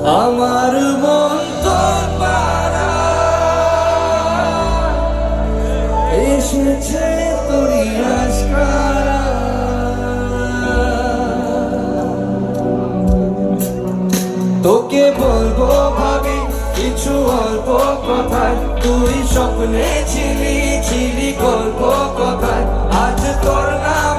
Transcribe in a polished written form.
আমার মন তোর পাড়া এসেছে তোরই আশকারা। তোকে বলবো ভাবি কিছু অল্প কথায়, তুই স্বপ্নে ছিলি ছিলি গল্প কথায়, আজ তোর নাম